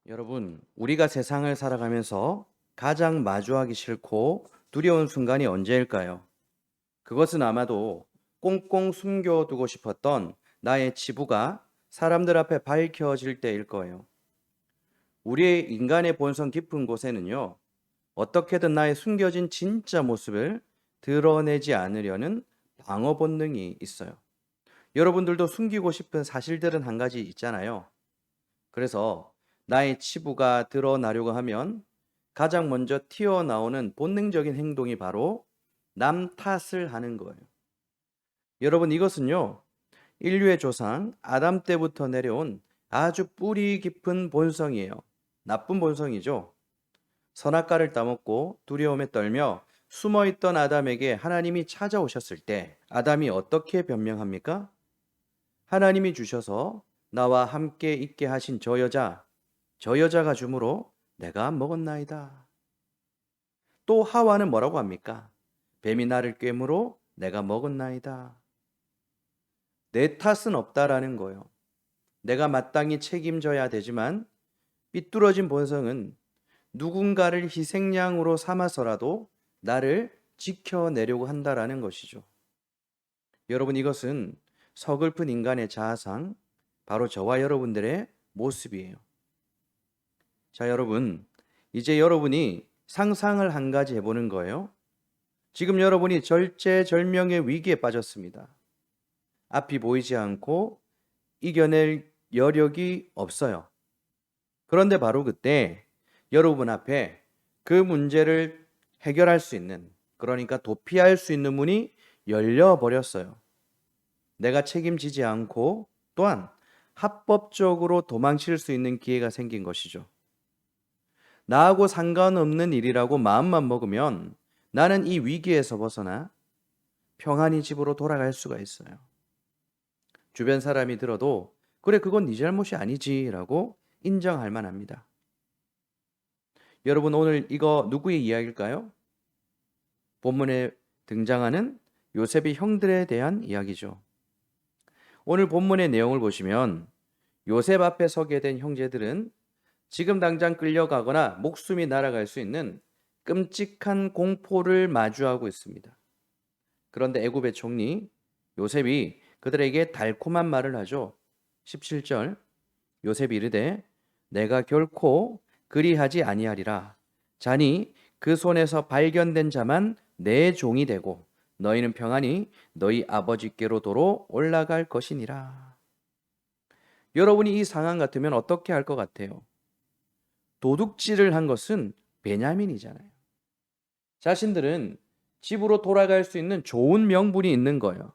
여러분, 우리가 세상을 살아가면서 가장 마주하기 싫고 두려운 순간이 언제일까요? 그것은 아마도 꽁꽁 숨겨두고 싶었던 나의 치부가 사람들 앞에 밝혀질 때일 거예요. 우리의 인간의 본성 깊은 곳에는요, 어떻게든 나의 숨겨진 진짜 모습을 드러내지 않으려는 방어 본능이 있어요. 여러분들도 숨기고 싶은 사실들은 한 가지 있잖아요. 그래서 나의 치부가 드러나려고 하면 가장 먼저 튀어나오는 본능적인 행동이 바로 남 탓을 하는 거예요. 여러분, 이것은요, 인류의 조상 아담 때부터 내려온 아주 뿌리 깊은 본성이에요. 나쁜 본성이죠. 선악과를 따먹고 두려움에 떨며 숨어있던 아담에게 하나님이 찾아오셨을 때 아담이 어떻게 변명합니까? 하나님이 주셔서 나와 함께 있게 하신 저 여자가 주므로 내가 먹었나이다. 또 하와는 뭐라고 합니까? 뱀이 나를 꿰므로 내가 먹었나이다. 내 탓은 없다라는 거예요. 내가 마땅히 책임져야 되지만 삐뚤어진 본성은 누군가를 희생양으로 삼아서라도 나를 지켜내려고 한다라는 것이죠. 여러분, 이것은 서글픈 인간의 자아상, 바로 저와 여러분들의 모습이에요. 자, 여러분, 이제 여러분이 상상을 한 가지 해보는 거예요. 지금 여러분이 절제절명의 위기에 빠졌습니다. 앞이 보이지 않고 이겨낼 여력이 없어요. 그런데 바로 그때 여러분 앞에 그 문제를 해결할 수 있는, 그러니까 도피할 수 있는 문이 열려버렸어요. 내가 책임지지 않고 또한 합법적으로 도망칠 수 있는 기회가 생긴 것이죠. 나하고 상관없는 일이라고 마음만 먹으면 나는 이 위기에서 벗어나 평안히 집으로 돌아갈 수가 있어요. 주변 사람이 들어도 그래, 그건 네 잘못이 아니지라고 인정할 만합니다. 여러분, 오늘 이거 누구의 이야기일까요? 본문에 등장하는 요셉의 형들에 대한 이야기죠. 오늘 본문의 내용을 보시면 요셉 앞에 서게 된 형제들은 지금 당장 끌려가거나 목숨이 날아갈 수 있는 끔찍한 공포를 마주하고 있습니다. 그런데 애굽의 총리 요셉이 그들에게 달콤한 말을 하죠. 17절, 요셉이 이르되 내가 결코 그리하지 아니하리라. 자니 그 손에서 발견된 자만 내 종이 되고 너희는 평안히 너희 아버지께로 도로 올라갈 것이니라. 여러분이 이 상황 같으면 어떻게 할 것 같아요? 도둑질을 한 것은 베냐민이잖아요. 자신들은 집으로 돌아갈 수 있는 좋은 명분이 있는 거예요.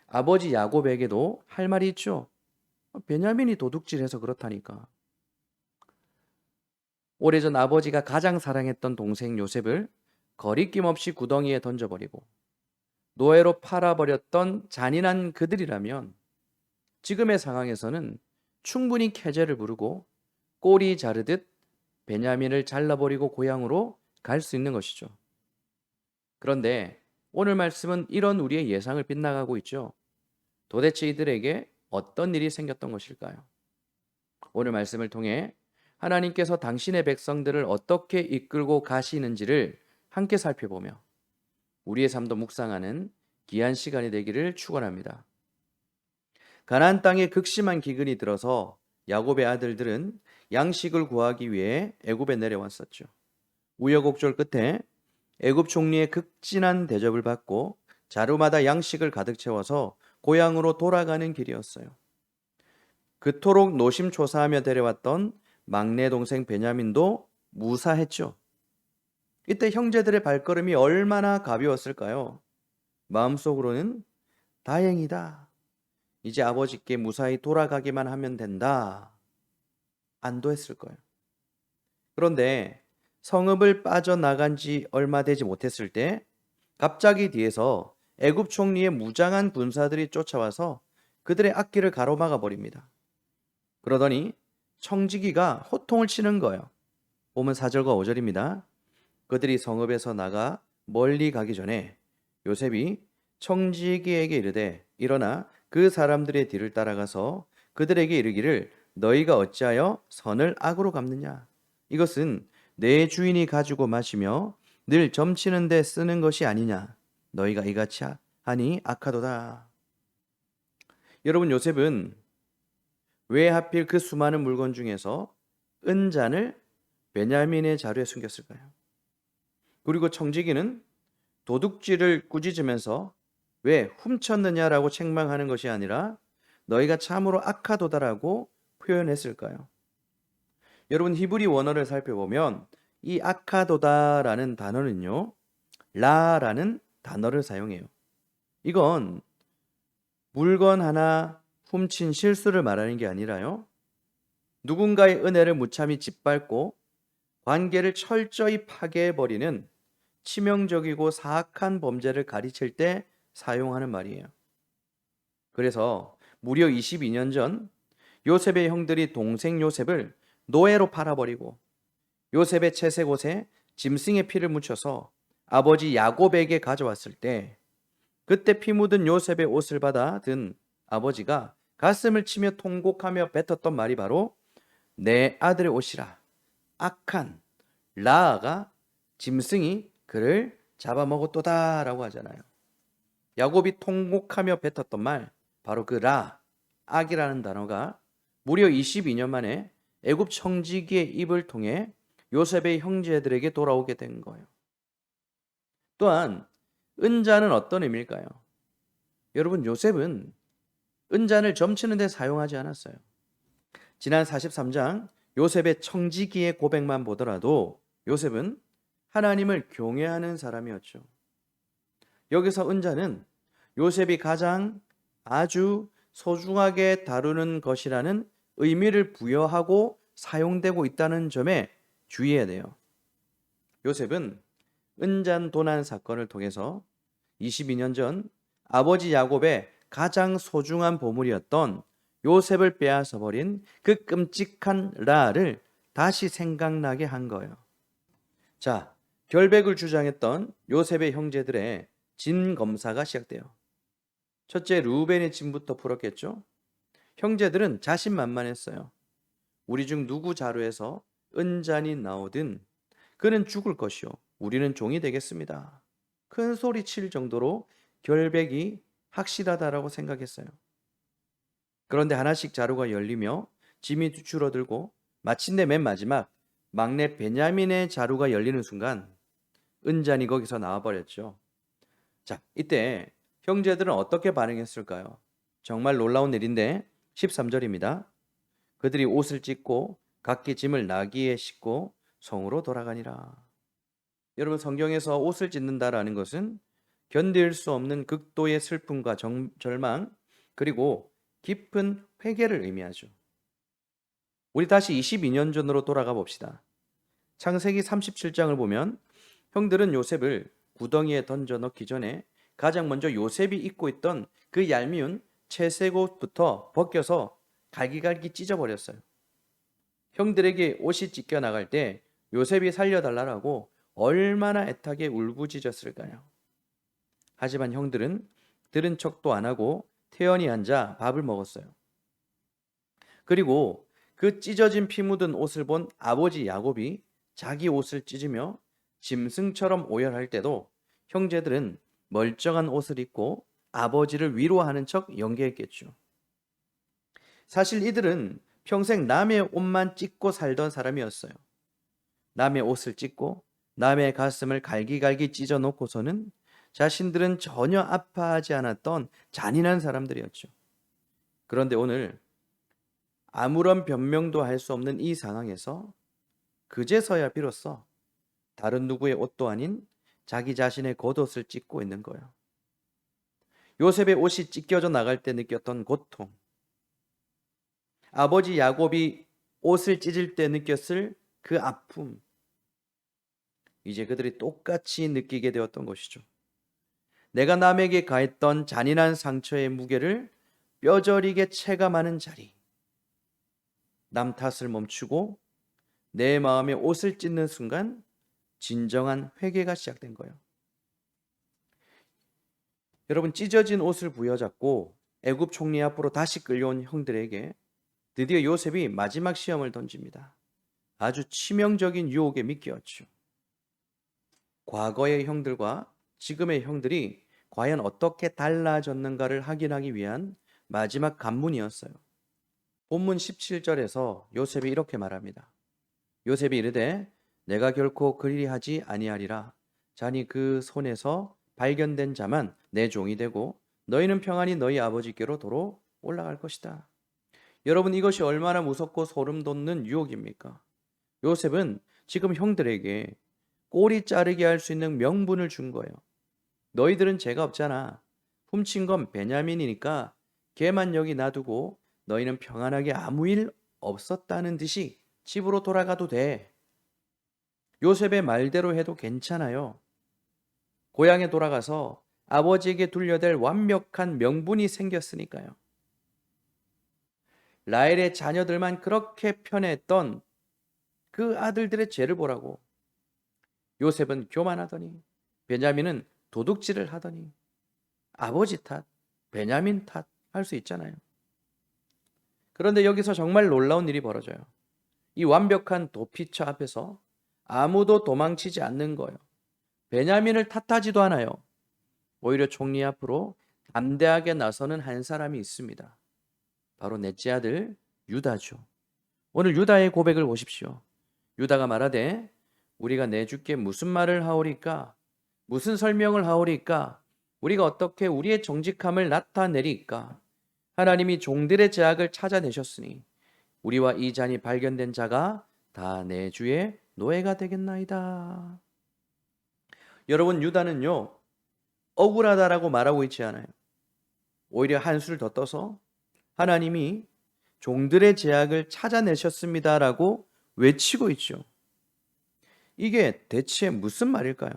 아버지 야곱에게도 할 말이 있죠. 베냐민이 도둑질해서 그렇다니까. 오래전 아버지가 가장 사랑했던 동생 요셉을 거리낌 없이 구덩이에 던져버리고 노예로 팔아버렸던 잔인한 그들이라면 지금의 상황에서는 충분히 캐제를 부르고 꼬리 자르듯 베냐민을 잘라버리고 고향으로 갈 수 있는 것이죠. 그런데 오늘 말씀은 이런 우리의 예상을 빗나가고 있죠. 도대체 이들에게 어떤 일이 생겼던 것일까요? 오늘 말씀을 통해 하나님께서 당신의 백성들을 어떻게 이끌고 가시는지를 함께 살펴보며 우리의 삶도 묵상하는 귀한 시간이 되기를 축원합니다. 가나안 땅에 극심한 기근이 들어서 야곱의 아들들은 양식을 구하기 위해 애굽에 내려왔었죠. 우여곡절 끝에 애굽 총리의 극진한 대접을 받고 자루마다 양식을 가득 채워서 고향으로 돌아가는 길이었어요. 그토록 노심초사하며 데려왔던 막내 동생 베냐민도 무사했죠. 이때 형제들의 발걸음이 얼마나 가벼웠을까요? 마음속으로는 다행이다. 이제 아버지께 무사히 돌아가기만 하면 된다. 안도했을 거예요. 그런데 성읍을 빠져나간 지 얼마 되지 못했을 때 갑자기 뒤에서 애굽 총리의 무장한 군사들이 쫓아와서 그들의 앞길을 가로막아 버립니다. 그러더니 청지기가 호통을 치는 거예요. 보면 4절과 5절입니다. 그들이 성읍에서 나가 멀리 가기 전에 요셉이 청지기에게 이르되 일어나 그 사람들의 뒤를 따라가서 그들에게 이르기를 너희가 어찌하여 선을 악으로 갚느냐? 이것은 내 주인이 가지고 마시며 늘 점치는 데 쓰는 것이 아니냐? 너희가 이같이 하니 악하도다. 여러분, 요셉은 왜 하필 그 수많은 물건 중에서 은잔을 베냐민의 자루에 숨겼을까요? 그리고 청지기는 도둑질을 꾸짖으면서 왜 훔쳤느냐라고 책망하는 것이 아니라 너희가 참으로 악하도다라고 표현했을까요? 여러분, 히브리 원어를 살펴보면 이 악하도다라는 단어는요, 라라는 단어를 사용해요. 이건 물건 하나 훔친 실수를 말하는 게 아니라요, 누군가의 은혜를 무참히 짓밟고 관계를 철저히 파괴해버리는 치명적이고 사악한 범죄를 가리킬 때 사용하는 말이에요. 그래서 무려 22년 전 요셉의 형들이 동생 요셉을 노예로 팔아버리고 요셉의 채색 옷에 짐승의 피를 묻혀서 아버지 야곱에게 가져왔을 때, 그때 피 묻은 요셉의 옷을 받아 든 아버지가 가슴을 치며 통곡하며 뱉었던 말이 바로 내 아들의 옷이라. 악한 라아가 짐승이 그를 잡아먹었도다라고 하잖아요. 야곱이 통곡하며 뱉었던 말, 바로 그 라, 악이라는 단어가 무려 22년 만에 애굽 청지기의 입을 통해 요셉의 형제들에게 돌아오게 된 거예요. 또한 은잔은 어떤 의미일까요? 여러분, 요셉은 은잔을 점치는 데 사용하지 않았어요. 지난 43장 요셉의 청지기의 고백만 보더라도 요셉은 하나님을 경외하는 사람이었죠. 여기서 은잔은 요셉이 가장 아주 소중하게 다루는 것이라는 의미를 부여하고 사용되고 있다는 점에 주의해야 돼요. 요셉은 은잔 도난 사건을 통해서 22년 전 아버지 야곱의 가장 소중한 보물이었던 요셉을 빼앗아 버린 그 끔찍한 라를 다시 생각나게 한 거예요. 자, 결백을 주장했던 요셉의 형제들의 진 검사가 시작돼요. 첫째, 루벤의 진부터 풀었겠죠. 형제들은 자신만만했어요. 우리 중 누구 자루에서 은잔이 나오든 그는 죽을 것이요, 우리는 종이 되겠습니다. 큰 소리 칠 정도로 결백이 확실하다라고 생각했어요. 그런데 하나씩 자루가 열리며 짐이 줄어들고 마침내 맨 마지막 막내 베냐민의 자루가 열리는 순간 은잔이 거기서 나와버렸죠. 자, 이때 형제들은 어떻게 반응했을까요? 정말 놀라운 일인데 13절입니다. 그들이 옷을 찢고 각기 짐을 나귀에 싣고 성으로 돌아가니라. 여러분, 성경에서 옷을 찢는다라는 것은 견딜 수 없는 극도의 슬픔과 절망, 그리고 깊은 회개를 의미하죠. 우리 다시 22년 전으로 돌아가 봅시다. 창세기 37장을 보면 형들은 요셉을 구덩이에 던져 넣기 전에 가장 먼저 요셉이 입고 있던 그 얄미운 채색 옷부터 벗겨서 갈기갈기 찢어버렸어요. 형들에게 옷이 찢겨 나갈 때 요셉이 살려달라고 얼마나 애타게 울부짖었을까요? 하지만 형들은 들은 척도 안 하고 태연히 앉아 밥을 먹었어요. 그리고 그 찢어진 피 묻은 옷을 본 아버지 야곱이 자기 옷을 찢으며 짐승처럼 오열할 때도 형제들은 멀쩡한 옷을 입고 아버지를 위로하는 척 연기했겠죠. 사실 이들은 평생 남의 옷만 찢고 살던 사람이었어요. 남의 옷을 찢고 남의 가슴을 갈기갈기 찢어 놓고서는 자신들은 전혀 아파하지 않았던 잔인한 사람들이었죠. 그런데 오늘 아무런 변명도 할 수 없는 이 상황에서 그제서야 비로소 다른 누구의 옷도 아닌 자기 자신의 겉옷을 찢고 있는 거예요. 요셉의 옷이 찢겨져 나갈 때 느꼈던 고통, 아버지 야곱이 옷을 찢을 때 느꼈을 그 아픔, 이제 그들이 똑같이 느끼게 되었던 것이죠. 내가 남에게 가했던 잔인한 상처의 무게를 뼈저리게 체감하는 자리, 남 탓을 멈추고 내 마음에 옷을 찢는 순간 진정한 회개가 시작된 거예요. 여러분, 찢어진 옷을 부여잡고 애굽 총리 앞으로 다시 끌려온 형들에게 드디어 요셉이 마지막 시험을 던집니다. 아주 치명적인 유혹에 미끼었죠. 과거의 형들과 지금의 형들이 과연 어떻게 달라졌는가를 확인하기 위한 마지막 관문이었어요. 본문 17절에서 요셉이 이렇게 말합니다. 요셉이 이르되 내가 결코 그리 하지 아니하리라. 자니 그 손에서 발견된 자만 내 종이 되고 너희는 평안히 너희 아버지께로 도로 올라갈 것이다. 여러분, 이것이 얼마나 무섭고 소름 돋는 유혹입니까? 요셉은 지금 형들에게 꼬리 자르게 할 수 있는 명분을 준 거예요. 너희들은 죄가 없잖아. 훔친 건 베냐민이니까 걔만 여기 놔두고 너희는 평안하게 아무 일 없었다는 듯이 집으로 돌아가도 돼. 요셉의 말대로 해도 괜찮아요. 고향에 돌아가서 아버지에게 둘려댈 완벽한 명분이 생겼으니까요. 라헬의 자녀들만 그렇게 편애했던 그 아들들의 죄를 보라고. 요셉은 교만하더니 베냐민은 도둑질을 하더니 아버지 탓, 베냐민 탓 할 수 있잖아요. 그런데 여기서 정말 놀라운 일이 벌어져요. 이 완벽한 도피처 앞에서 아무도 도망치지 않는 거예요. 베냐민을 탓하지도 않아요. 오히려 총리 앞으로 담대하게 나서는 한 사람이 있습니다. 바로 넷째 아들 유다죠. 오늘 유다의 고백을 보십시오. 유다가 말하되 우리가 내 주께 무슨 말을 하오리까? 무슨 설명을 하오리까? 우리가 어떻게 우리의 정직함을 나타내리까? 하나님이 종들의 죄악을 찾아내셨으니 우리와 이 잔이 발견된 자가 다 내 주의 노예가 되겠나이다. 여러분, 유다는요, 억울하다라고 말하고 있지 않아요. 오히려 한술 더 떠서 하나님이 종들의 죄악을 찾아내셨습니다라고 외치고 있죠. 이게 대체 무슨 말일까요?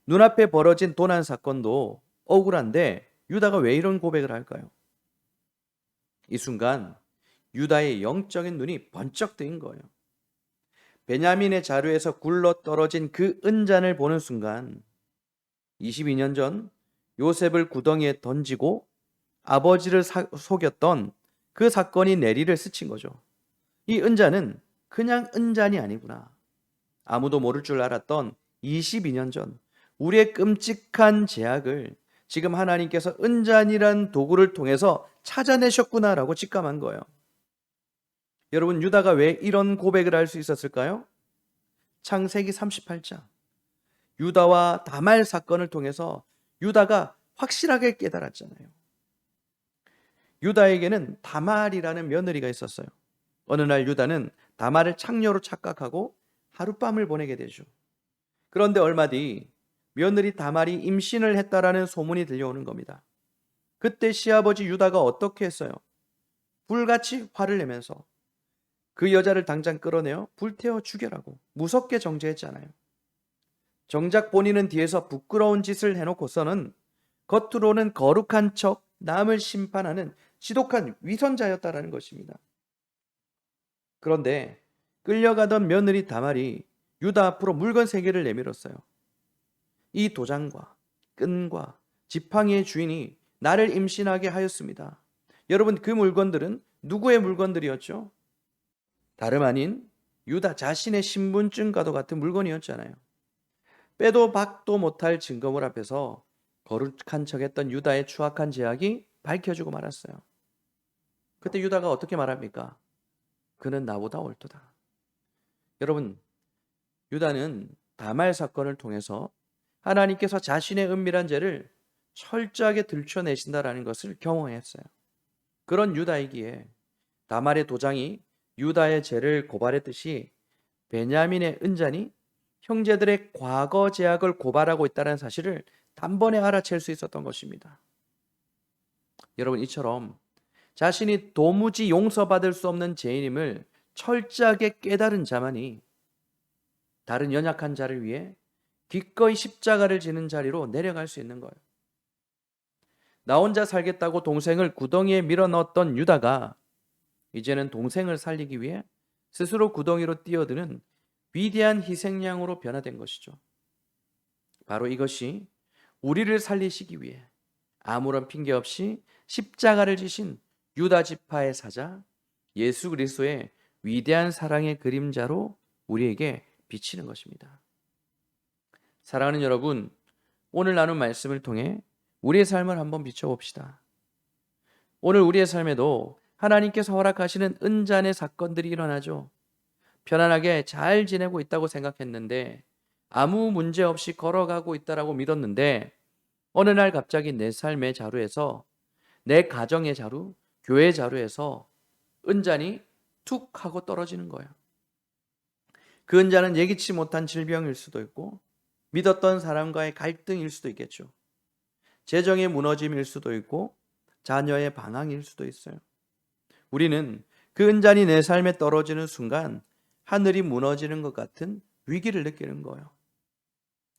눈앞에 벌어진 도난 사건도 억울한데 유다가 왜 이런 고백을 할까요? 이 순간 유다의 영적인 눈이 번쩍 뜨인 거예요. 베냐민의 자루에서 굴러 떨어진 그 은잔을 보는 순간 22년 전 요셉을 구덩이에 던지고 아버지를 속였던 그 사건이 내리를 스친 거죠. 이 은잔은 그냥 은잔이 아니구나. 아무도 모를 줄 알았던 22년 전 우리의 끔찍한 죄악을 지금 하나님께서 은잔이란 도구를 통해서 찾아내셨구나라고 직감한 거예요. 여러분, 유다가 왜 이런 고백을 할 수 있었을까요? 창세기 38장 유다와 다말 사건을 통해서 유다가 확실하게 깨달았잖아요. 유다에게는 다말이라는 며느리가 있었어요. 어느 날 유다는 다말을 창녀로 착각하고 하룻밤을 보내게 되죠. 그런데 얼마 뒤 며느리 다말이 임신을 했다라는 소문이 들려오는 겁니다. 그때 시아버지 유다가 어떻게 했어요? 불같이 화를 내면서 그 여자를 당장 끌어내어 불태워 죽여라고 무섭게 정죄했잖아요. 정작 본인은 뒤에서 부끄러운 짓을 해놓고서는 겉으로는 거룩한 척 남을 심판하는 지독한 위선자였다라는 것입니다. 그런데 끌려가던 며느리 다말이 유다 앞으로 물건 3개를 내밀었어요. 이 도장과 끈과 지팡이의 주인이 나를 임신하게 하였습니다. 여러분, 그 물건들은 누구의 물건들이었죠? 다름 아닌 유다 자신의 신분증과도 같은 물건이었잖아요. 빼도 박도 못할 증거물 앞에서 거룩한 척했던 유다의 추악한 죄악이 밝혀지고 말았어요. 그때 유다가 어떻게 말합니까? 그는 나보다 옳도다. 여러분, 유다는 다말 사건을 통해서 하나님께서 자신의 은밀한 죄를 철저하게 들춰내신다라는 것을 경험했어요. 그런 유다이기에 다말의 도장이 유다의 죄를 고발했듯이 베냐민의 은잔이 형제들의 과거 죄악을 고발하고 있다는 사실을 단번에 알아챌 수 있었던 것입니다. 여러분, 이처럼 자신이 도무지 용서받을 수 없는 죄인임을 철저하게 깨달은 자만이 다른 연약한 자를 위해 기꺼이 십자가를 지는 자리로 내려갈 수 있는 거예요. 나 혼자 살겠다고 동생을 구덩이에 밀어넣었던 유다가 이제는 동생을 살리기 위해 스스로 구덩이로 뛰어드는 위대한 희생양으로 변화된 것이죠. 바로 이것이 우리를 살리시기 위해 아무런 핑계 없이 십자가를 지신 유다 지파의 사자 예수 그리스도의 위대한 사랑의 그림자로 우리에게 비치는 것입니다. 사랑하는 여러분, 오늘 나눈 말씀을 통해 우리의 삶을 한번 비춰봅시다. 오늘 우리의 삶에도 하나님께서 허락하시는 은잔의 사건들이 일어나죠. 편안하게 잘 지내고 있다고 생각했는데, 아무 문제 없이 걸어가고 있다라고 믿었는데, 어느 날 갑자기 내 삶의 자루에서, 내 가정의 자루, 교회 자루에서 은잔이 툭 하고 떨어지는 거예요. 그 은잔은 예기치 못한 질병일 수도 있고, 믿었던 사람과의 갈등일 수도 있겠죠. 재정의 무너짐일 수도 있고, 자녀의 방황일 수도 있어요. 우리는 그 은잔이 내 삶에 떨어지는 순간 하늘이 무너지는 것 같은 위기를 느끼는 거예요.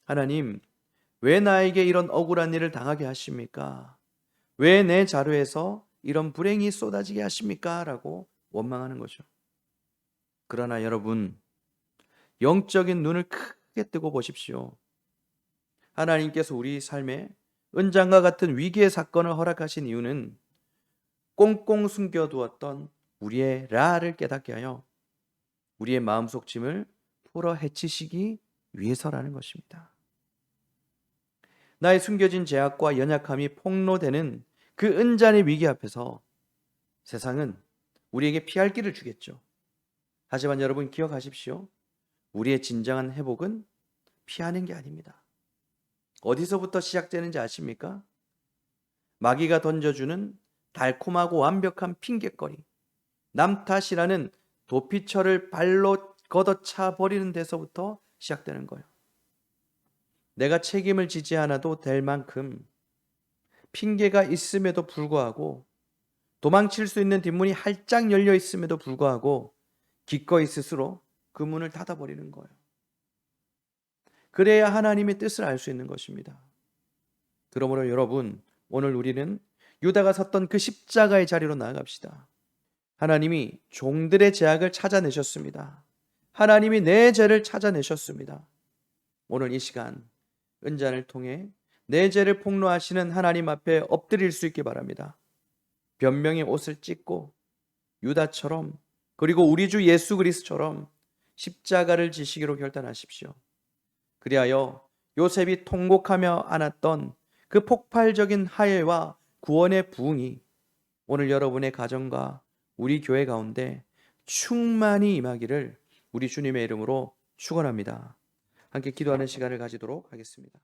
하나님, 왜 나에게 이런 억울한 일을 당하게 하십니까? 왜 내 자루에서 이런 불행이 쏟아지게 하십니까? 라고 원망하는 거죠. 그러나 여러분, 영적인 눈을 크게 뜨고 보십시오. 하나님께서 우리 삶에 은장과 같은 위기의 사건을 허락하신 이유는 꽁꽁 숨겨두었던 우리의 라를 깨닫게 하여 우리의 마음속 짐을 풀어 헤치시기 위해서라는 것입니다. 나의 숨겨진 죄악과 연약함이 폭로되는 그 은잔의 위기 앞에서 세상은 우리에게 피할 길을 주겠죠. 하지만 여러분 기억하십시오. 우리의 진정한 회복은 피하는 게 아닙니다. 어디서부터 시작되는지 아십니까? 마귀가 던져주는 달콤하고 완벽한 핑곗거리, 남 탓이라는 도피처를 발로 걷어차 버리는 데서부터 시작되는 거예요. 내가 책임을 지지 않아도 될 만큼 핑계가 있음에도 불구하고, 도망칠 수 있는 뒷문이 활짝 열려 있음에도 불구하고 기꺼이 스스로 그 문을 닫아버리는 거예요. 그래야 하나님의 뜻을 알 수 있는 것입니다. 그러므로 여러분, 오늘 우리는 유다가 섰던 그 십자가의 자리로 나아갑시다. 하나님이 종들의 죄악을 찾아내셨습니다. 하나님이 내 죄를 찾아내셨습니다. 오늘 이 시간 은잔을 통해 내 죄를 폭로하시는 하나님 앞에 엎드릴 수 있기 바랍니다. 변명의 옷을 찢고 유다처럼, 그리고 우리 주 예수 그리스도처럼 십자가를 지시기로 결단하십시오. 그리하여 요셉이 통곡하며 안았던 그 폭발적인 화해와 구원의 부흥이 오늘 여러분의 가정과 우리 교회 가운데 충만히 임하기를 우리 주님의 이름으로 축원합니다. 함께 기도하는 시간을 가지도록 하겠습니다.